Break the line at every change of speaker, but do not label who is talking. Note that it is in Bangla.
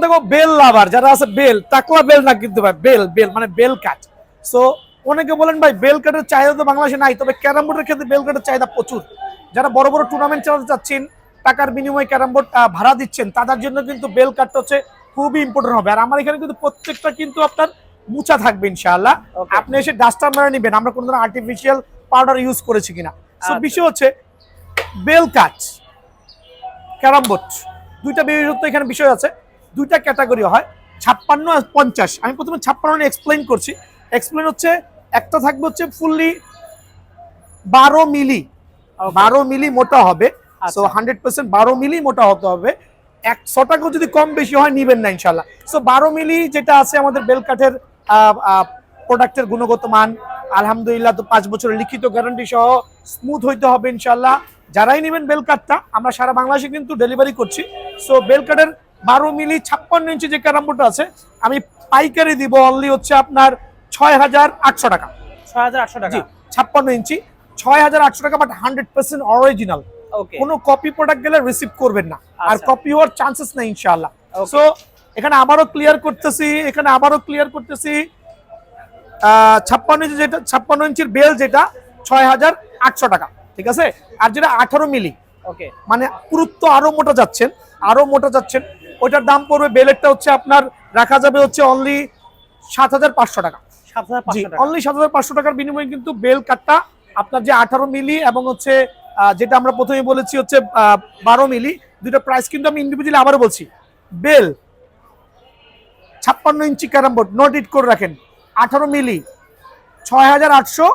দেখো বেল লাভার যারা আছে, বেল টাকলা বেল না কিন্তু ভাই, বেল বেল মানে বেল কাট। সো অনেকে বলেন ভাই বেল কাটের চাহিদা তো বাংলাদেশে নাই, তবে ক্যারাম বোর্ডের ক্ষেত্রে বেল কাটের চাহিদা প্রচুর। যারা বড় বড় টুর্নামেন্ট চালাতে চাচ্ছেন, টাকার বিনিময়ে ক্যারাম বোর্ড ভাড়া দিচ্ছেন, তাদের জন্য কিন্তু বেল কাটটা হচ্ছে খুবই ইম্পর্টেন্ট হবে। আর আমার এখানে কিন্তু প্রত্যেকটা কিন্তু আপনার মুছা থাকবে ইনশাআল্লাহ। আপনি এসে ডাস্টার মেরে নিবেন আমরা কোনো ধরনের আর্টিফিশিয়াল পাউডার ইউজ করেছি কিনা। সো বিষয় হচ্ছে বেল কাট ক্যারাম বোর্ড দুইটা বিশেষত্ব এখানে বিষয় আছে, দুইটা ক্যাটাগরি হয় 56 আর 50। আমি প্রথমে 56 এক্সপ্লেইন করছি। এক্সপ্লেইন হচ্ছে একটা থাকবে হচ্ছে ফুললি 12 মিলি, 12 মিলি মোটা হবে। সো 100% 12 মিলি মোটা হতে হবে। 100 টাকা যদি কম বেশি হয় নিবেন না ইনশাল্লাহ। সো 12 মিলি যেটা আছে আমাদের বেল কাঠের প্রোডাক্টের গুণগত মান আলহামদুলিল্লাহ, তো 5 বছরের লিখিত গ্যারান্টি সহ স্মুথ হইতে হবে ইনশাল্লাহ। যারাই নেবেন বেল কাঠটা আমরা সারা বাংলাদেশে কিন্তু ডেলিভারি করছি। সো বেল কাঠের 12 মিলি 56 ইঞ্চি যে ক্যারাম বোর্ডটা আছে আমি পাইকারি দিব অনলি হচ্ছে আপনার 6800 টাকা।
6800 টাকা
56 ইঞ্চি 6800 টাকা, বাট 100% অরিজিনাল। কোনো কপি প্রোডাক্ট গেলে রিসিভ করবেন না, আর কপি হওয়ার চান্সেস নেই ইনশাআল্লাহ। সো এখানে আবারও ক্লিয়ার করতেছি 56 ইঞ্চি যেটা 56 ইঞ্চির বেল যেটা 6800 টাকা, ঠিক আছে। আর যেটা 18 মিলি মানে পুরুত্ব আরো মোটা যাচ্ছেন ওইটার দাম পড়বে, বেলেরটা হচ্ছে আপনার রাখা যাবে হচ্ছে অনলি 7500 টাকা। অনলি 7500 টাকার বিনিময়ে কিন্তু বেল কাটটা আপনার যে 18 মিলি এবং হচ্ছে যেটা আমরা প্রথমে বলেছি হচ্ছে 12 মিলি, দুটো প্রাইস কিন্তু আমি ইন্ডিভিজুয়ালি আবারও বলছি। বেল 56 inch carrom board note it করে রাখেন, 18 মিলি 6800